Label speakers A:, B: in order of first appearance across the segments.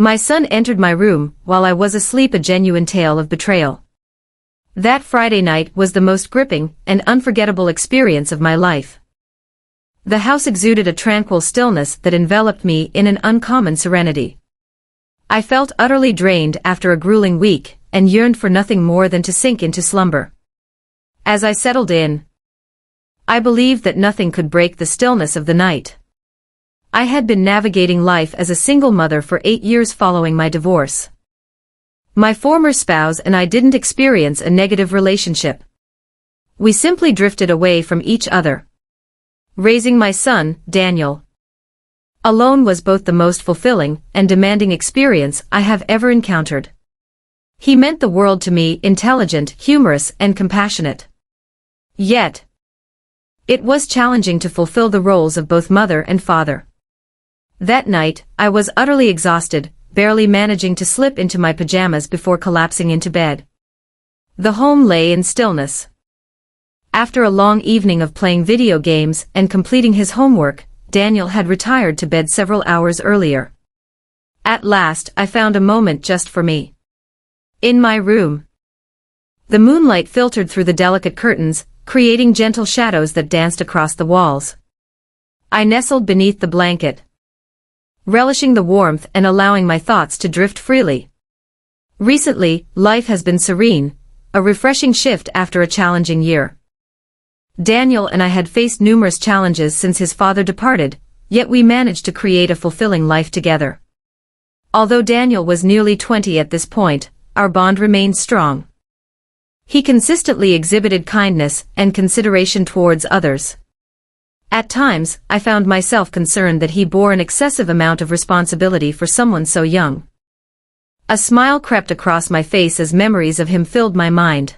A: My son entered my room while I was asleep, a genuine tale of betrayal. That Friday night was the most gripping and unforgettable experience of my life. The house exuded a tranquil stillness that enveloped me in an uncommon serenity. I felt utterly drained after a grueling week and yearned for nothing more than to sink into slumber. As I settled in, I believed that nothing could break the stillness of the night. I had been navigating life as a single mother for 8 years following my divorce. My former spouse and I didn't experience a negative relationship. We simply drifted away from each other. Raising my son, Daniel, alone was both the most fulfilling and demanding experience I have ever encountered. He meant the world to me, intelligent, humorous, and compassionate. Yet, it was challenging to fulfill the roles of both mother and father. That night, I was utterly exhausted, barely managing to slip into my pajamas before collapsing into bed. The home lay in stillness. After a long evening of playing video games and completing his homework, Daniel had retired to bed several hours earlier. At last, I found a moment just for me. In my room, the moonlight filtered through the delicate curtains, creating gentle shadows that danced across the walls. I nestled beneath the blanket, relishing the warmth and allowing my thoughts to drift freely. Recently, life has been serene, a refreshing shift after a challenging year. Daniel and I had faced numerous challenges since his father departed, yet we managed to create a fulfilling life together. Although Daniel was nearly 20 at this point, our bond remained strong. He consistently exhibited kindness and consideration towards others. At times, I found myself concerned that he bore an excessive amount of responsibility for someone so young. A smile crept across my face as memories of him filled my mind.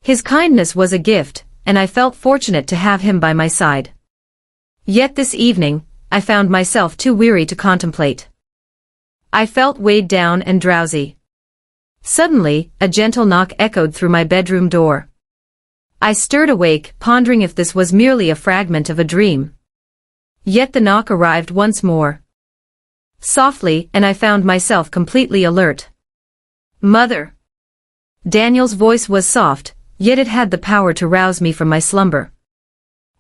A: His kindness was a gift, and I felt fortunate to have him by my side. Yet this evening, I found myself too weary to contemplate. I felt weighed down and drowsy. Suddenly, a gentle knock echoed through my bedroom door. I stirred awake, pondering if this was merely a fragment of a dream. Yet the knock arrived once more. Softly, and I found myself completely alert. "Mother." Daniel's voice was soft, yet it had the power to rouse me from my slumber.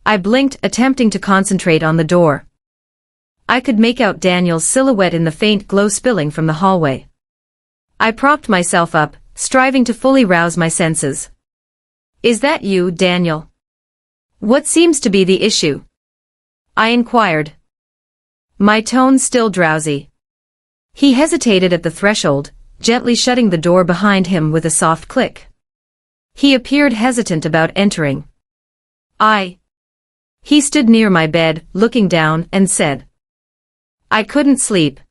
A: I blinked, attempting to concentrate on the door. I could make out Daniel's silhouette in the faint glow spilling from the hallway. I propped myself up, striving to fully rouse my senses. "Is that you, Daniel? What seems to be the issue?" I inquired, my tone still drowsy. He hesitated at the threshold, gently shutting the door behind him with a soft click. He appeared hesitant about entering. He stood near my bed, looking down, and said, "I couldn't sleep."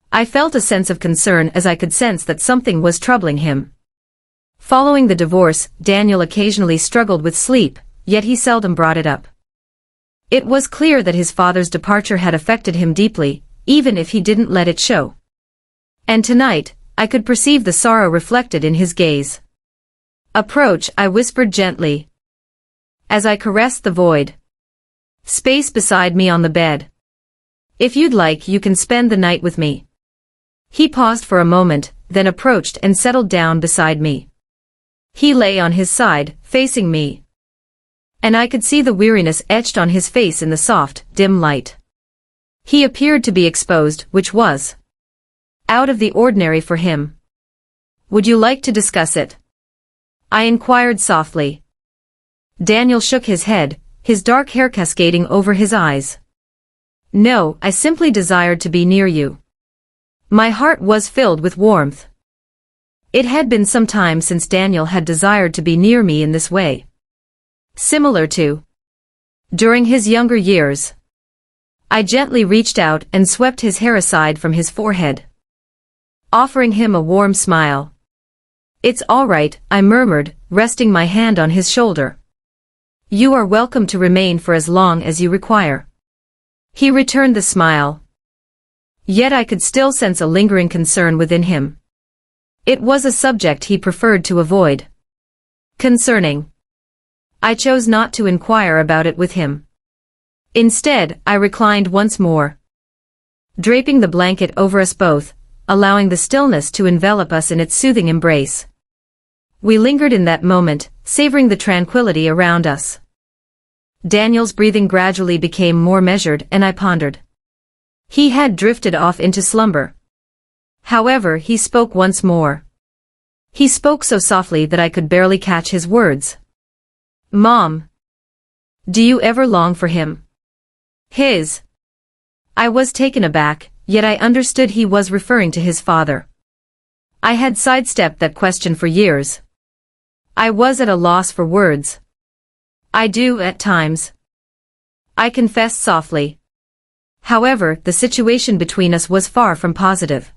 A: I felt a sense of concern as I could sense that something was troubling him. Following the divorce, Daniel occasionally struggled with sleep, yet he seldom brought it up. It was clear that his father's departure had affected him deeply, even if he didn't let it show. And tonight, I could perceive the sorrow reflected in his gaze. "Approach," I whispered gently, as I caressed the void space beside me on the bed. "If you'd like, you can spend the night with me." He paused for a moment, then approached and settled down beside me. He lay on his side, facing me, and I could see the weariness etched on his face in the soft, dim light. He appeared to be exposed, which was out of the ordinary for him. "Would you like to discuss it?" I inquired softly. Daniel shook his head, his dark hair cascading over his eyes. "No, I simply desired to be near you." My heart was filled with warmth. It had been some time since Daniel had desired to be near me in this way. Similar to during his younger years. I gently reached out and swept his hair aside from his forehead, offering him a warm smile. "It's all right," I murmured, resting my hand on his shoulder. "You are welcome to remain for as long as you require." He returned the smile. Yet I could still sense a lingering concern within him. It was a subject he preferred to avoid. Concerning. I chose not to inquire about it with him. Instead, I reclined once more, draping the blanket over us both, allowing the stillness to envelop us in its soothing embrace. We lingered in that moment, savoring the tranquility around us. Daniel's breathing gradually became more measured, and I pondered. He had drifted off into slumber. However, he spoke once more. He spoke so softly that I could barely catch his words. "Mom. Do you ever long for him?" I was taken aback, yet I understood he was referring to his father. I had sidestepped that question for years. I was at a loss for words. "I do at times," I confessed softly. However, the situation between us was far from positive.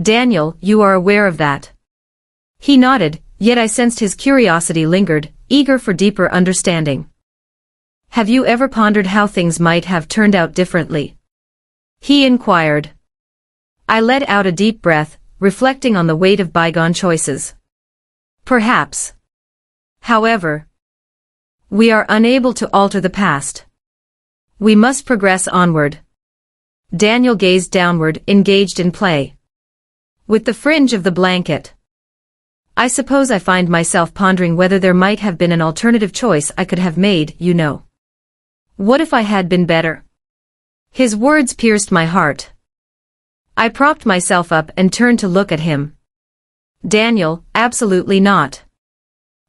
A: "Daniel, you are aware of that?" He nodded, yet I sensed his curiosity lingered, eager for deeper understanding. "Have you ever pondered how things might have turned out differently?" he inquired. I let out a deep breath, reflecting on the weight of bygone choices. "Perhaps. However, we are unable to alter the past. We must progress onward." Daniel gazed downward, engaged in play with the fringe of the blanket. "I suppose I find myself pondering whether there might have been an alternative choice I could have made, you know. What if I had been better?" His words pierced my heart. I propped myself up and turned to look at him. "Daniel, absolutely not.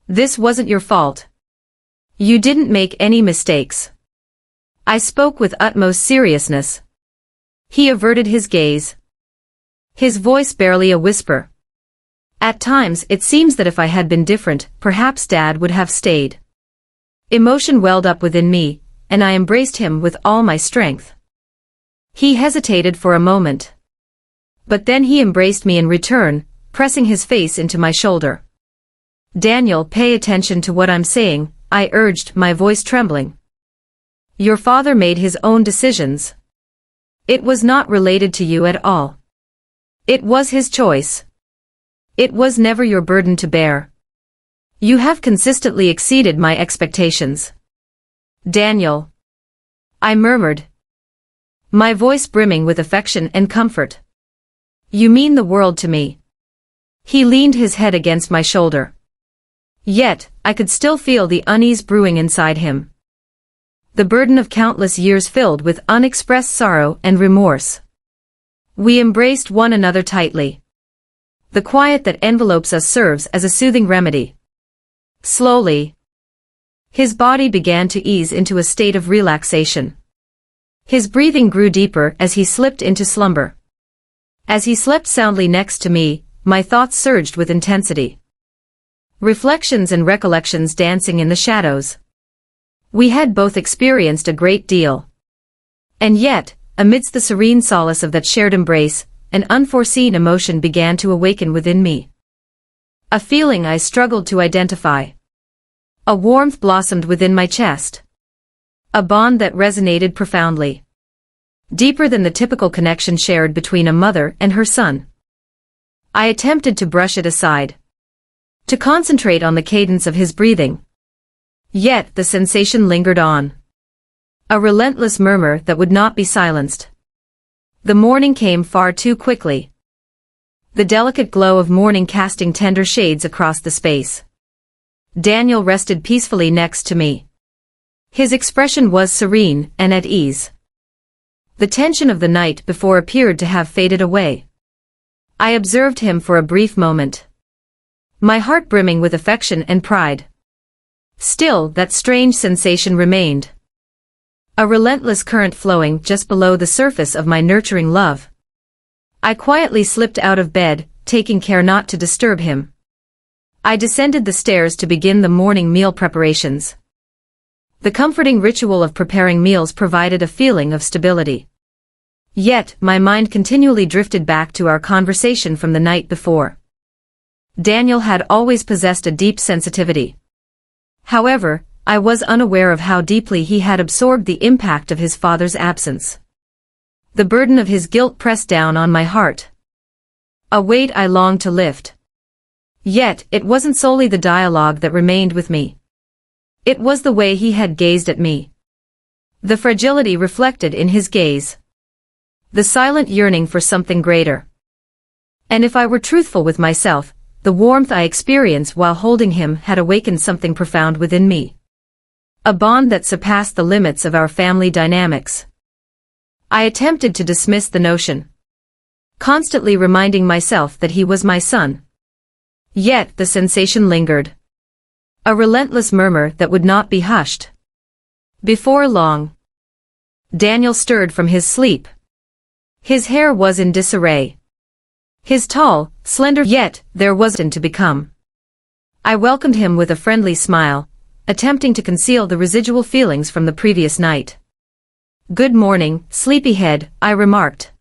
A: This wasn't your fault. You didn't make any mistakes." I spoke with utmost seriousness. He averted his gaze, his voice barely a whisper. "At times it seems that if I had been different, perhaps Dad would have stayed." Emotion welled up within me, and I embraced him with all my strength. He hesitated for a moment. But then he embraced me in return, pressing his face into my shoulder. "Daniel, pay attention to what I'm saying," I urged, my voice trembling. "Your father made his own decisions. It was not related to you at all. It was his choice. It was never your burden to bear. You have consistently exceeded my expectations." "Daniel," I murmured, my voice brimming with affection and comfort. "You mean the world to me." He leaned his head against my shoulder. Yet, I could still feel the unease brewing inside him. The burden of countless years filled with unexpressed sorrow and remorse. We embraced one another tightly. The quiet that envelopes us serves as a soothing remedy. Slowly, his body began to ease into a state of relaxation. His breathing grew deeper as he slipped into slumber. As he slept soundly next to me, my thoughts surged with intensity. Reflections and recollections dancing in the shadows. We had both experienced a great deal. And yet, amidst the serene solace of that shared embrace, an unforeseen emotion began to awaken within me. A feeling I struggled to identify. A warmth blossomed within my chest. A bond that resonated profoundly. Deeper than the typical connection shared between a mother and her son. I attempted to brush it aside. To concentrate on the cadence of his breathing. Yet the sensation lingered on. A relentless murmur that would not be silenced. The morning came far too quickly. The delicate glow of morning casting tender shades across the space. Daniel rested peacefully next to me. His expression was serene and at ease. The tension of the night before appeared to have faded away. I observed him for a brief moment. My heart brimming with affection and pride. Still, that strange sensation remained. A relentless current flowing just below the surface of my nurturing love. I quietly slipped out of bed, taking care not to disturb him. I descended the stairs to begin the morning meal preparations. The comforting ritual of preparing meals provided a feeling of stability. Yet, my mind continually drifted back to our conversation from the night before. Daniel had always possessed a deep sensitivity. However, I was unaware of how deeply he had absorbed the impact of his father's absence. The burden of his guilt pressed down on my heart. A weight I longed to lift. Yet, it wasn't solely the dialogue that remained with me. It was the way he had gazed at me. The fragility reflected in his gaze. The silent yearning for something greater. And if I were truthful with myself, the warmth I experienced while holding him had awakened something profound within me. A bond that surpassed the limits of our family dynamics. I attempted to dismiss the notion, constantly reminding myself that he was my son. Yet the sensation lingered. A relentless murmur that would not be hushed. Before long, Daniel stirred from his sleep. His hair was in disarray. His tall, slender, yet there was to become. I welcomed him with a friendly smile, attempting to conceal the residual feelings from the previous night. "Good morning, sleepyhead," I remarked,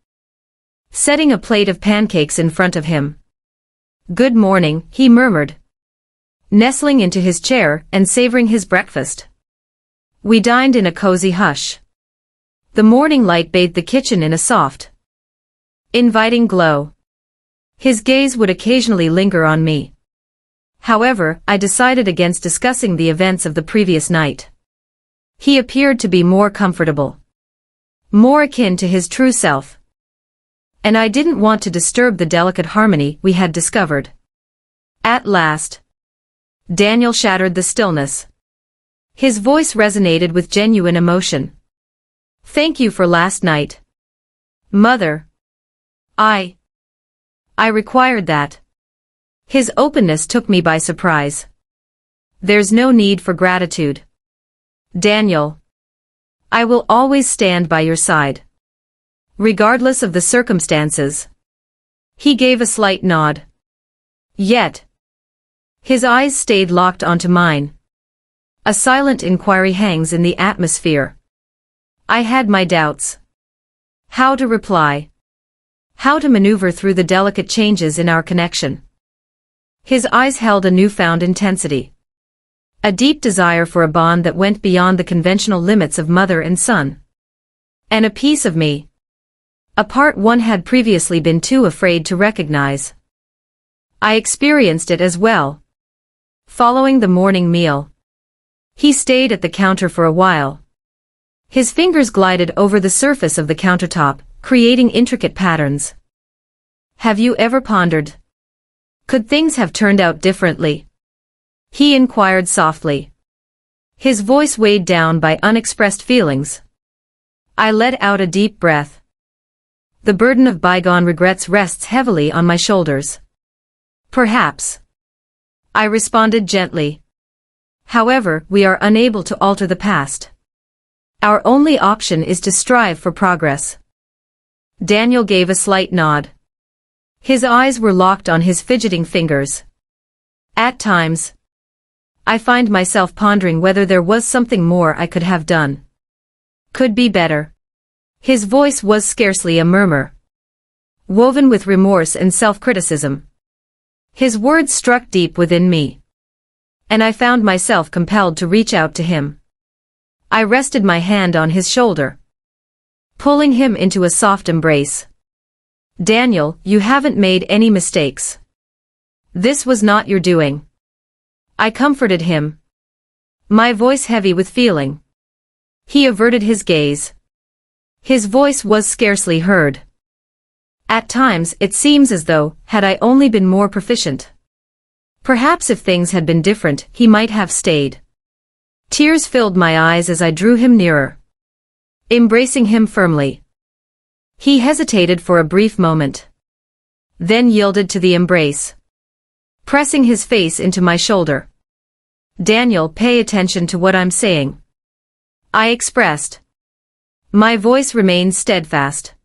A: setting a plate of pancakes in front of him. "Good morning," he murmured, nestling into his chair and savoring his breakfast. We dined in a cozy hush. The morning light bathed the kitchen in a soft, inviting glow. His gaze would occasionally linger on me. However, I decided against discussing the events of the previous night. He appeared to be more comfortable, more akin to his true self. And I didn't want to disturb the delicate harmony we had discovered. At last, Daniel shattered the stillness. His voice resonated with genuine emotion. "Thank you for last night, Mother. I required that." His openness took me by surprise. "There's no need for gratitude, Daniel. I will always stand by your side, regardless of the circumstances." He gave a slight nod. Yet, his eyes stayed locked onto mine. A silent inquiry hangs in the atmosphere. I had my doubts. How to reply? How to maneuver through the delicate changes in our connection? His eyes held a newfound intensity. A deep desire for a bond that went beyond the conventional limits of mother and son. And a piece of me, a part one had previously been too afraid to recognize. I experienced it as well. Following the morning meal, he stayed at the counter for a while. His fingers glided over the surface of the countertop, creating intricate patterns. "Have you ever pondered, could things have turned out differently?" he inquired softly. His voice weighed down by unexpressed feelings. I let out a deep breath. The burden of bygone regrets rests heavily on my shoulders. "Perhaps," I responded gently. "However, we are unable to alter the past. Our only option is to strive for progress." Daniel gave a slight nod. His eyes were locked on his fidgeting fingers. At times, I find myself pondering whether there was something more I could have done. Could be better. His voice was scarcely a murmur, woven with remorse and self-criticism. His words struck deep within me, and I found myself compelled to reach out to him. I rested my hand on his shoulder, pulling him into a soft embrace. "Daniel, you haven't made any mistakes. This was not your doing." I comforted him, my voice heavy with feeling. He averted his gaze. His voice was scarcely heard. At times it seems as though, had I only been more proficient, perhaps if things had been different, he might have stayed. Tears filled my eyes as I drew him nearer, embracing him firmly. He hesitated for a brief moment, then yielded to the embrace, pressing his face into my shoulder. "Daniel, pay attention to what I'm saying," I expressed. My voice remained steadfast.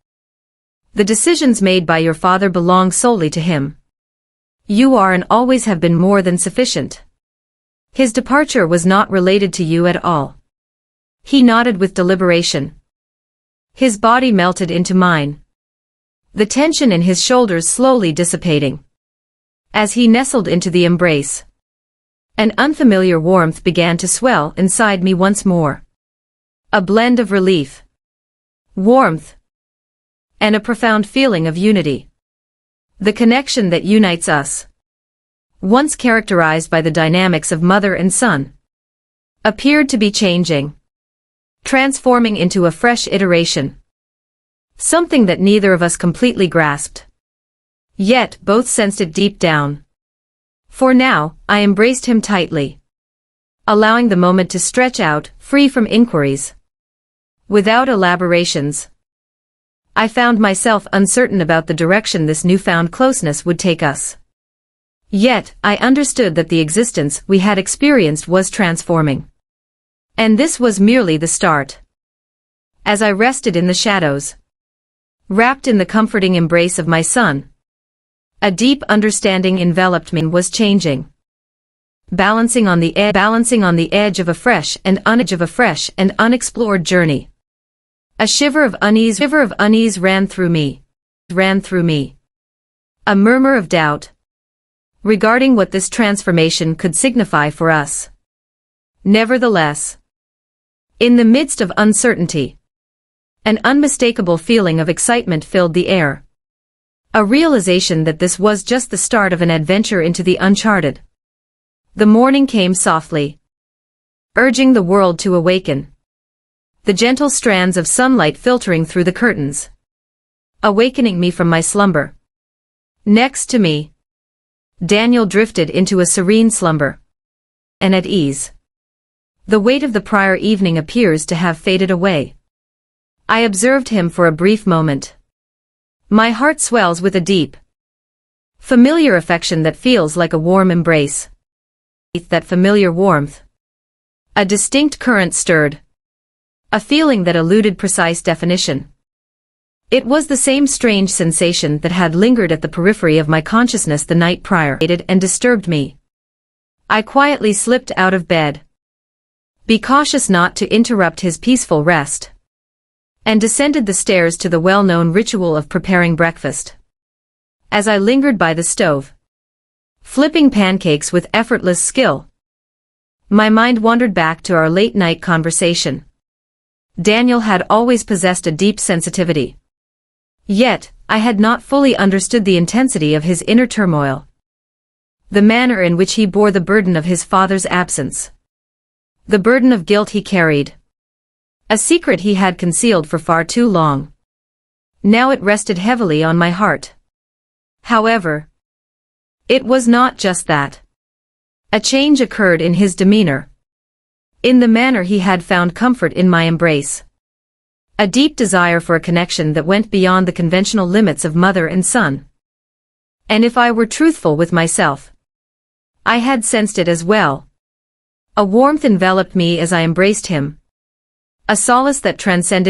A: "The decisions made by your father belong solely to him. You are and always have been more than sufficient. His departure was not related to you at all." He nodded with deliberation. His body melted into mine, the tension in his shoulders slowly dissipating. As he nestled into the embrace, an unfamiliar warmth began to swell inside me once more. A blend of relief, warmth, and a profound feeling of unity. The connection that unites us, once characterized by the dynamics of mother and son, appeared to be changing, transforming into a fresh iteration. Something that neither of us completely grasped. Yet both sensed it deep down. For now, I embraced him tightly, allowing the moment to stretch out, free from inquiries. Without elaborations. I found myself uncertain about the direction this newfound closeness would take us. Yet, I understood that the existence we had experienced was transforming. And this was merely the start. As I rested in the shadows, wrapped in the comforting embrace of my son, a deep understanding enveloped me. Was changing. Balancing on the edge of a fresh and unexplored journey. A shiver of unease ran through me. A murmur of doubt regarding what this transformation could signify for us. Nevertheless, in the midst of uncertainty, an unmistakable feeling of excitement filled the air. A realization that this was just the start of an adventure into the uncharted. The morning came softly, urging the world to awaken. The gentle strands of sunlight filtering through the curtains, awakening me from my slumber. Next to me, Daniel drifted into a serene slumber, and at ease. The weight of the prior evening appears to have faded away. I observed him for a brief moment. My heart swells with a deep, familiar affection that feels like a warm embrace. That familiar warmth. A distinct current stirred. A feeling that eluded precise definition. It was the same strange sensation that had lingered at the periphery of my consciousness the night prior and disturbed me. I quietly slipped out of bed. Be cautious not to interrupt his peaceful rest. And descended the stairs to the well-known ritual of preparing breakfast. As I lingered by the stove, flipping pancakes with effortless skill, my mind wandered back to our late-night conversation. Daniel had always possessed a deep sensitivity. Yet, I had not fully understood the intensity of his inner turmoil. The manner in which he bore the burden of his father's absence. The burden of guilt he carried. A secret he had concealed for far too long. Now it rested heavily on my heart. However, it was not just that. A change occurred in his demeanor. In the manner he had found comfort in my embrace. A deep desire for a connection that went beyond the conventional limits of mother and son. And if I were truthful with myself, I had sensed it as well. A warmth enveloped me as I embraced him. A solace that transcended